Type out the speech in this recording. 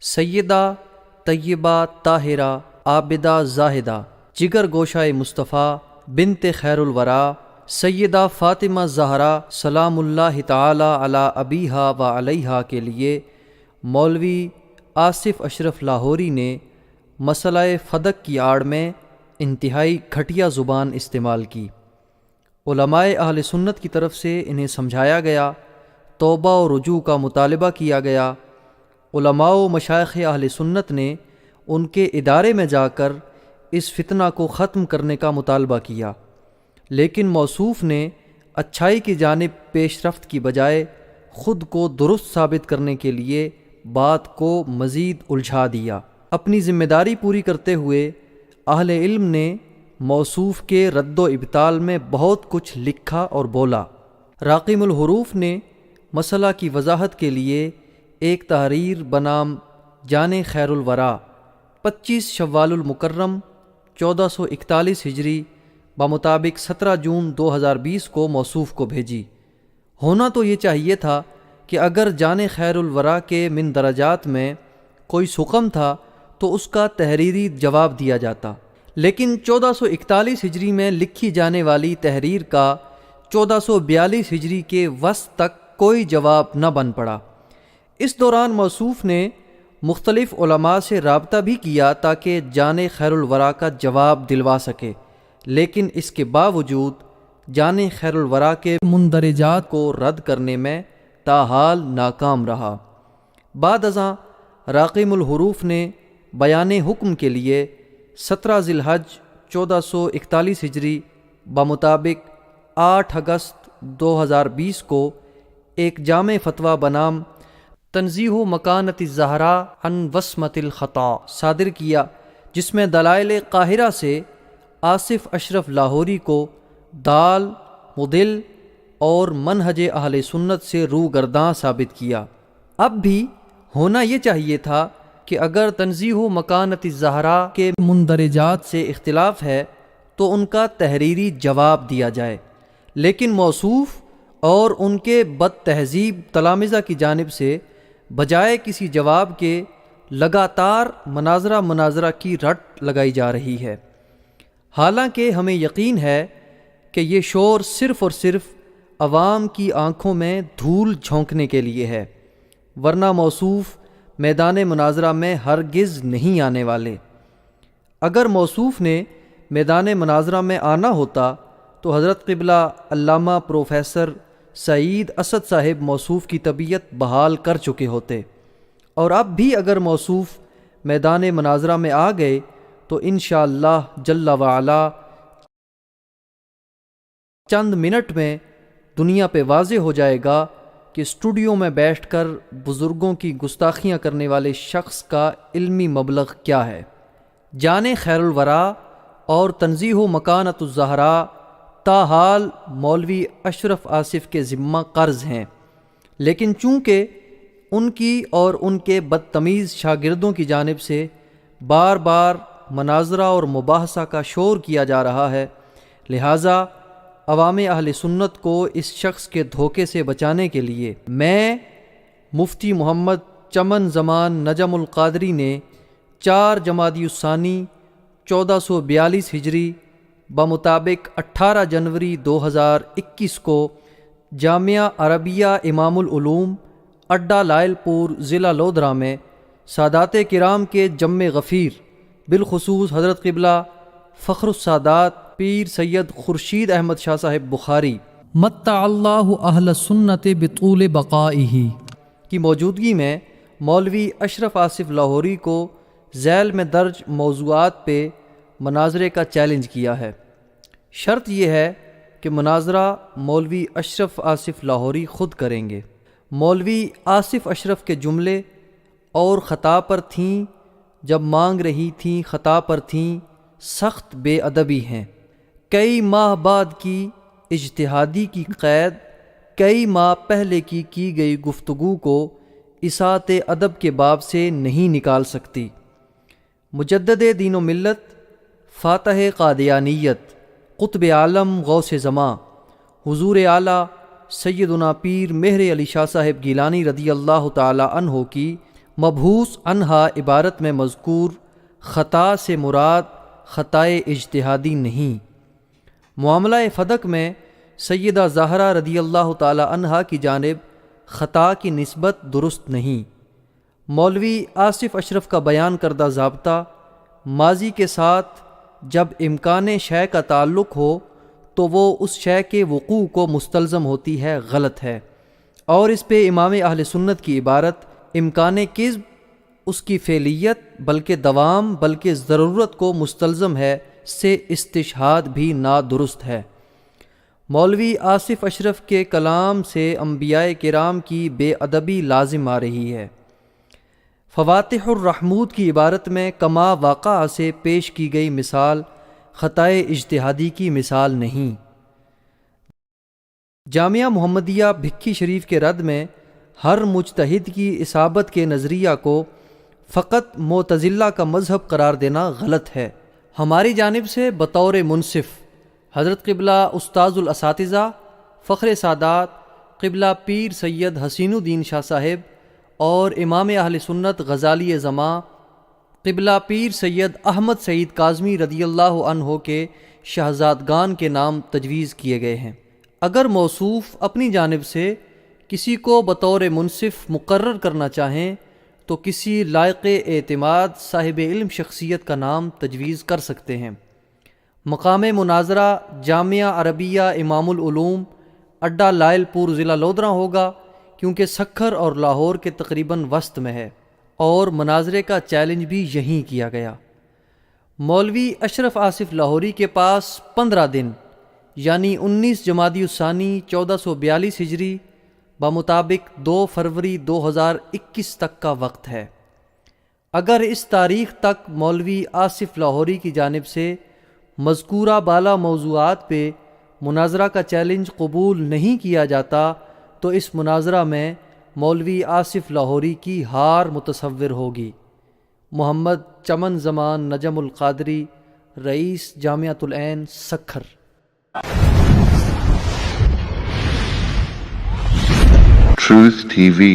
سیدہ طیبہ طاہرہ عابدہ زاہدہ جگر گوشہ مصطفیٰ بنت خیر الورا سیدہ فاطمہ زہرا سلام اللہ تعالی علی ابیہا و علیہا کے لیے مولوی آصف اشرف لاہوری نے مسئلہ فدق کی آڑ میں انتہائی گھٹیا زبان استعمال کی۔ علماء اہل سنت کی طرف سے انہیں سمجھایا گیا، توبہ و رجوع کا مطالبہ کیا گیا۔ علماء و مشائخ اہل سنت نے ان کے ادارے میں جا کر اس فتنہ کو ختم کرنے کا مطالبہ کیا، لیکن موصوف نے اچھائی کی جانب پیش رفت کی بجائے خود کو درست ثابت کرنے کے لیے بات کو مزید الجھا دیا۔ اپنی ذمہ داری پوری کرتے ہوئے اہل علم نے موصوف کے رد و ابطال میں بہت کچھ لکھا اور بولا۔ راقم الحروف نے مسئلہ کی وضاحت کے لیے ایک تحریر بنام جان خیر الورا 25 شوال المکرم 1441 ہجری بمطابق 17 جون 2020 کو موصوف کو بھیجی۔ ہونا تو یہ چاہیے تھا کہ اگر جان خیر الورا کے من درجات میں کوئی سقم تھا تو اس کا تحریری جواب دیا جاتا، لیکن 1441 ہجری میں لکھی جانے والی تحریر کا 1442 ہجری کے وسط تک کوئی جواب نہ بن پڑا۔ اس دوران موصوف نے مختلف علماء سے رابطہ بھی کیا تاکہ جان خیر الورا کا جواب دلوا سکے، لیکن اس کے باوجود جان خیر الورا کے مندرجات کو رد کرنے میں تاحال ناکام رہا۔ بعد ازاں راقم الحروف نے بیان حکم کے لیے 17 ذی الحج 1441 ہجری بمطابق 8 اگست 2020 کو ایک جامع فتویٰ بنام تنزیہ مکانت الزہرا عن وصمۃ الخطا صادر کیا، جس میں دلائل قاہرہ سے آصف اشرف لاہوری کو دال، مضل اور منہج اہل سنت سے روگرداں ثابت کیا۔ اب بھی ہونا یہ چاہیے تھا کہ اگر تنزیہ مکانت الزہرا کے مندرجات سے اختلاف ہے تو ان کا تحریری جواب دیا جائے، لیکن موصوف اور ان کے بد تہذیب تلامذہ کی جانب سے بجائے کسی جواب کے لگاتار مناظرہ کی رٹ لگائی جا رہی ہے۔ حالانکہ ہمیں یقین ہے کہ یہ شور صرف اور صرف عوام کی آنکھوں میں دھول جھونکنے کے لیے ہے، ورنہ موصوف میدان مناظرہ میں ہرگز نہیں آنے والے۔ اگر موصوف نے میدان مناظرہ میں آنا ہوتا تو حضرت قبلہ علامہ پروفیسر سعید اسد صاحب موصوف کی طبیعت بحال کر چکے ہوتے، اور اب بھی اگر موصوف میدان مناظرہ میں آ گئے تو انشاءاللہ جل وعلا چند منٹ میں دنیا پہ واضح ہو جائے گا کہ اسٹوڈیو میں بیٹھ کر بزرگوں کی گستاخیاں کرنے والے شخص کا علمی مبلغ کیا ہے۔ جان خیر الورا اور تنزیہ مکانت الزہرا تاحال مولوی اشرف آصف کے ذمہ قرض ہیں، لیکن چونکہ ان کی اور ان کے بدتمیز شاگردوں کی جانب سے بار بار مناظرہ اور مباحثہ کا شور کیا جا رہا ہے، لہٰذا عوام اہل سنت کو اس شخص کے دھوکے سے بچانے کے لیے میں مفتی محمد چمن زمان نجم القادری نے 4 جمادی الثانی 1442 ہجری بمطابق 18 جنوری 2021 کو جامعہ عربیہ امام العلوم اڈہ لائل پور ضلع لودھرا میں سادات کرام کے جم غفیر بالخصوص حضرت قبلہ فخر السادات پیر سید خورشید احمد شاہ صاحب بخاری متع اللہ اہل سنت بطول بقائہ کی موجودگی میں مولوی اشرف آصف لاہوری کو ذیل میں درج موضوعات پہ مناظرے کا چیلنج کیا ہے۔ شرط یہ ہے کہ مناظرہ مولوی اشرف آصف لاہوری خود کریں گے۔ مولوی آصف اشرف کے جملے اور خطا پر تھیں جب مانگ رہی تھیں خطا پر تھیں سخت بے ادبی ہیں، کئی ماہ بعد کی اجتہادی کی قید، کئی ماہ پہلے کی گئی گفتگو کو اساعت ادب کے باب سے نہیں نکال سکتی۔ مجدد دین و ملت، فاتح قادیانیت، قطب عالم غوث زماں حضور اعلیٰ سیدنا پیر مہر علی شاہ صاحب گیلانی رضی اللہ تعالی عنہ کی مبحوث عنہا عبارت میں مذکور خطا سے مراد خطائے اجتہادی نہیں۔ معاملہ فدق میں سیدہ زہرا رضی اللہ تعالی عنہا کی جانب خطا کی نسبت درست نہیں۔ مولوی آصف اشرف کا بیان کردہ ضابطہ ماضی کے ساتھ جب امکان شے کا تعلق ہو تو وہ اس شے کے وقوع کو مستلزم ہوتی ہے غلط ہے، اور اس پہ امام اہل سنت کی عبارت امکان کذب اس کی فعلیت بلکہ دوام بلکہ ضرورت کو مستلزم ہے سے استشہاد بھی نادرست ہے۔ مولوی آصف اشرف کے کلام سے انبیاء کرام کی بے ادبی لازم آ رہی ہے۔ فواتح الرحمود کی عبارت میں کما واقعہ سے پیش کی گئی مثال خطائے اجتہادی کی مثال نہیں۔ جامعہ محمدیہ بھکی شریف کے رد میں ہر مجتہد کی اصابت کے نظریہ کو فقط معتزلہ کا مذہب قرار دینا غلط ہے۔ ہماری جانب سے بطور منصف حضرت قبلہ استاذ الاساتذہ فخر سادات قبلہ پیر سید حسین الدین شاہ صاحب اور امام اہل سنت غزالی زماں قبلہ پیر سید احمد سعید کاظمی رضی اللہ عنہ کے شہزادگان کے نام تجویز کیے گئے ہیں۔ اگر موصوف اپنی جانب سے کسی کو بطور منصف مقرر کرنا چاہیں تو کسی لائق اعتماد صاحب علم شخصیت کا نام تجویز کر سکتے ہیں۔ مقام مناظرہ جامعہ عربیہ امام العلوم اڈہ لائل پور ضلع لودھراں ہوگا، کیونکہ سکھر اور لاہور کے تقریباً وسط میں ہے، اور مناظرے کا چیلنج بھی یہیں کیا گیا۔ مولوی اشرف آصف لاہوری کے پاس 15 دن یعنی 19 جمادی الثانی 1442 ہجری بمطابق 2 فروری 2021 تک کا وقت ہے۔ اگر اس تاریخ تک مولوی آصف لاہوری کی جانب سے مذکورہ بالا موضوعات پہ مناظرہ کا چیلنج قبول نہیں کیا جاتا تو اس مناظرہ میں مولوی آصف لاہوری کی ہار متصور ہوگی۔ محمد چمن زمان نجم القادری، رئیس جامعۃ العین سکھر۔ Truth TV